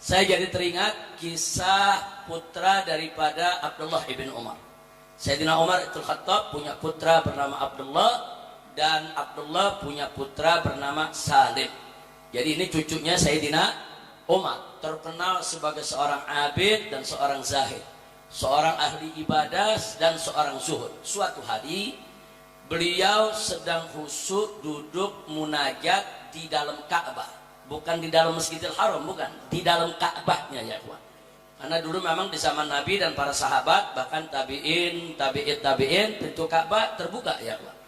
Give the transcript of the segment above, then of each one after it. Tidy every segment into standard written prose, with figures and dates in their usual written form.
saya jadi teringat kisah putra daripada Abdullah ibn Umar. Sayyidina Umar itu Khattab punya putra bernama Abdullah, dan Abdullah punya putra bernama Salim. Jadi ini cucunya Sayyidina Umar, terkenal sebagai seorang abid dan seorang zahid, seorang ahli ibadah dan seorang zuhud. Suatu hari beliau sedang khusyuk duduk munajat di dalam Ka'bah, bukan di dalam Masjidil Haram, bukan, di dalam Ka'bahnya ya kawan. Karena dulu memang di zaman Nabi dan para sahabat, bahkan tabi'in, pintu Ka'bah terbuka ya kawan.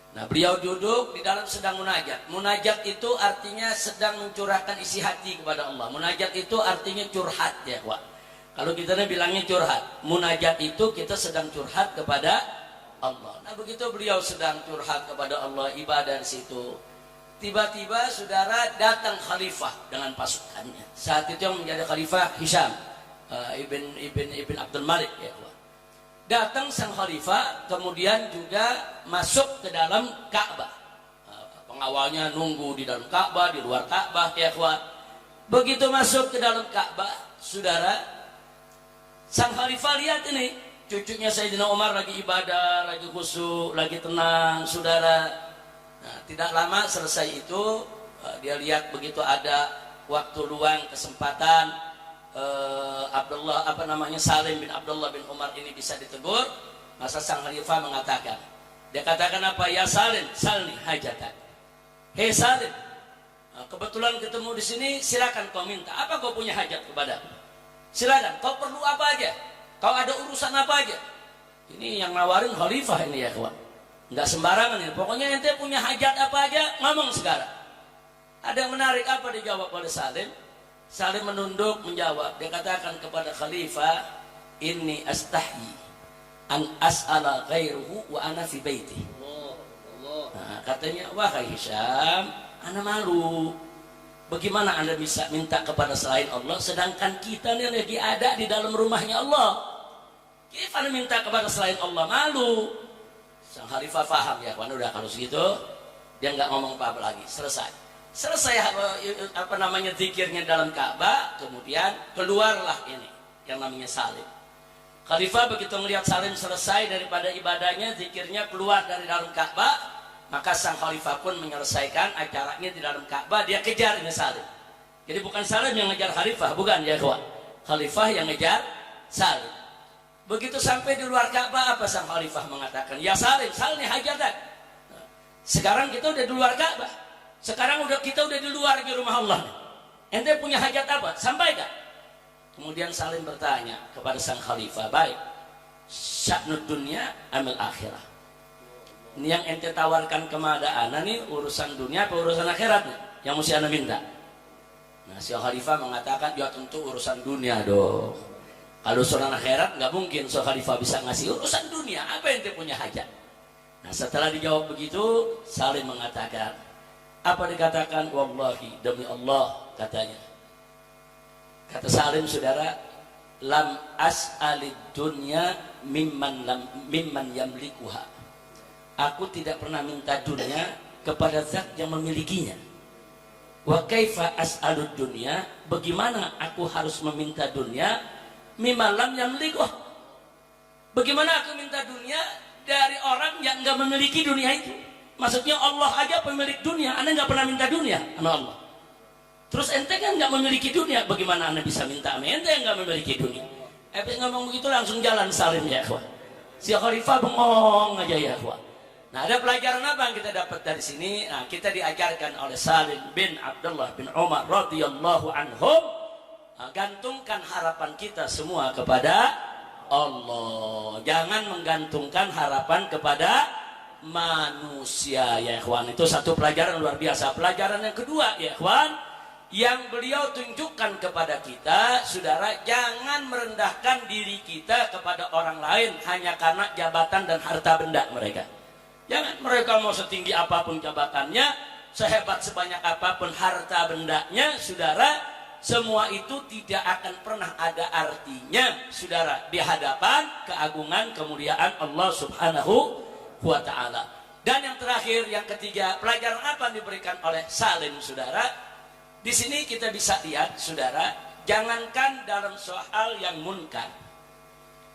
Nah, beliau duduk di dalam sedang munajat. Munajat itu artinya sedang mencurahkan isi hati kepada Allah. Munajat itu artinya curhat ya kawan. Kalau kita bilangnya curhat, munajat itu kita sedang curhat kepada Allah. Nah, begitu beliau sedang curhat kepada Allah, ibadah di situ, tiba-tiba saudara datang khalifah dengan pasukannya. Saat itu yang menjadi khalifah Hisham ibn Abdul Malik ya Allah. Datang sang khalifah, kemudian juga masuk ke dalam Ka'bah. Pengawalnya nunggu di dalam Ka'bah, di luar Ka'bah ya Allah. Begitu masuk ke dalam Ka'bah, saudara, sang khalifah lihat ini, cucunya Sayyidina Umar lagi ibadah, lagi khusyuk, lagi tenang, saudara. Nah, tidak lama selesai itu, dia lihat begitu ada waktu luang, kesempatan, Salim bin Abdullah bin Umar ini bisa ditegur. Masa sang khalifah mengatakan, dia katakan apa? Ya Salim, salni hajatan. Hei Salim, kebetulan ketemu di sini, silakan kau minta. Apa kau punya hajat kepada aku? Silakan, kau perlu apa aja, kau ada urusan apa aja. Ini yang nawarin khalifah ini ya kawan. Nggak sembarangan ini. Pokoknya ente punya hajat apa aja, ngomong sekarang. Ada yang menarik, apa dijawab oleh Salim? Salim menunduk menjawab. Dia katakan kepada khalifah, inni astahyi an as'ala ghairuhu wa ana fi baiti. Nah, katanya, wahai Hisham, ana malu. Bagaimana anda bisa minta kepada selain Allah, sedangkan kita ini lagi ada di dalam rumahnya Allah. Gimana minta kepada selain Allah? Malu. Sang khalifah paham ya kawan, udah kalau segitu dia nggak ngomong apa-apa lagi, selesai zikirnya dalam Ka'bah. Kemudian keluarlah ini yang namanya Salim. Khalifah begitu melihat Salim selesai daripada ibadahnya, zikirnya, keluar dari dalam Ka'bah, maka sang khalifah pun menyelesaikan acaranya di dalam Ka'bah. Dia kejar ini Salim. Jadi bukan Salim yang ngejar khalifah, bukan ya kawan, khalifah yang ngejar Salim. Begitu sampai di luar Ka'bah, apa sang khalifah mengatakan? Ya Salim, salni hajatan. Sekarang kita udah di luar Ka'bah. Sekarang kita udah di luar di rumah Allah. Ente punya hajat apa? Sampaikan. Kemudian Salim bertanya kepada sang khalifah, baik, sya'nud dunya amil akhirah. Ini yang ente tawarkan kepada ana nih, urusan dunia apa urusan akhirat nih yang mesti ana minta? Nah, si khalifah mengatakan, ya tentu urusan dunia dong. Kalau urusan akhirat nggak mungkin so khalifah bisa ngasih urusan dunia. Apa ente punya hajat? Nah, setelah dijawab begitu, Salim mengatakan, apa dikatakan? Wallahi, demi Allah, katanya. Kata Salim, saudara, lam as'alid dunya mimman yamlikuha. Aku tidak pernah minta dunia kepada zat yang memilikinya. Wa kaifa as'alud dunya, bagaimana aku harus meminta dunia mimman lam yamlikuha? Bagaimana aku minta dunia dari orang yang enggak memiliki dunia itu? Maksudnya Allah aja pemilik dunia, anda nggak pernah minta dunia sama Allah. Terus ente kan nggak memiliki dunia, bagaimana anda bisa minta sama ente yang nggak memiliki dunia? Habis ngomong begitu langsung jalan Salim ya kawan. Si khalifah bengong aja ya kawan. Nah, ada pelajaran apa yang kita dapat dari sini? Nah, kita diajarkan oleh Salim bin Abdullah bin Umar radhiyallahu anhum, gantungkan harapan kita semua kepada Allah. Jangan menggantungkan harapan kepada manusia ya ikhwan. Itu satu pelajaran luar biasa. Pelajaran yang kedua ya ikhwan, yang beliau tunjukkan kepada kita, saudara, jangan merendahkan diri kita kepada orang lain hanya karena jabatan dan harta benda mereka. Jangan, mereka mau setinggi apapun jabatannya, sehebat sebanyak apapun harta bendanya, saudara, semua itu tidak akan pernah ada artinya, saudara, di hadapan keagungan kemuliaan Allah Subhanahu wa ta'ala. Dan yang terakhir, yang ketiga, pelajaran apa yang diberikan oleh Salim, saudara? Di sini kita bisa lihat, saudara, Jangankan dalam soal yang munkar,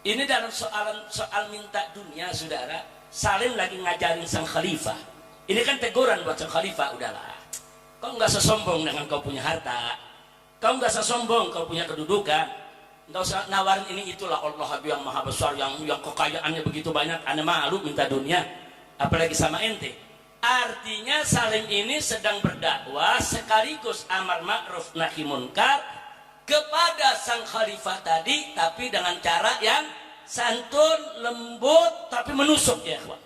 ini dalam soal minta dunia, saudara. Salim lagi ngajarin sang khalifah. Ini kan teguran buat sang khalifah. Udahlah, kau nggak sesombong dengan kau punya harta, kau nggak sesombong kau punya kedudukan, nggak usah nawarin ini itulah. Allah yang maha besar, yang kekayaannya begitu banyak, anda malu minta dunia, apalagi sama ente. Artinya Salim ini sedang berdakwah sekaligus amar ma'ruf nahi munkar kepada sang khalifah tadi, tapi dengan cara yang santun, lembut, tapi menusuk, ya kawan.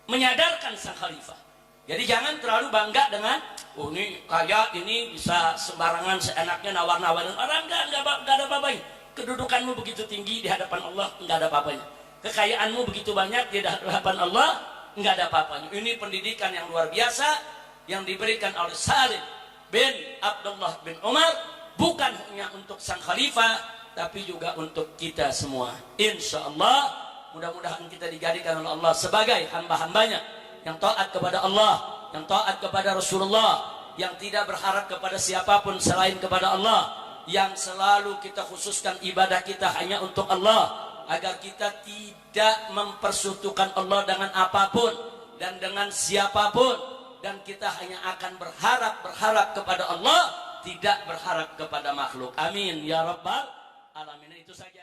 Menyadarkan sang khalifah. Jadi jangan terlalu bangga dengan, oh ini kaya, ini bisa sembarangan seenaknya nawar-nawarin orang. Enggak ada apa-apanya. Kedudukanmu begitu tinggi di hadapan Allah, enggak ada apa-apanya. Kekayaanmu begitu banyak di hadapan Allah, enggak ada apa-apanya. Ini pendidikan yang luar biasa yang diberikan oleh Salim bin Abdullah bin Umar, bukan hanya untuk sang khalifah, tapi juga untuk kita semua. Insya Allah, mudah-mudahan kita dijadikan oleh Allah sebagai hamba-hambanya yang taat kepada Allah, yang taat kepada Rasulullah, yang tidak berharap kepada siapapun selain kepada Allah, yang selalu kita khususkan ibadah kita hanya untuk Allah, agar kita tidak mempersekutukan Allah dengan apapun dan dengan siapapun, dan kita hanya akan berharap kepada Allah, tidak berharap kepada makhluk. Amin ya rabbal alamin. Itu saja.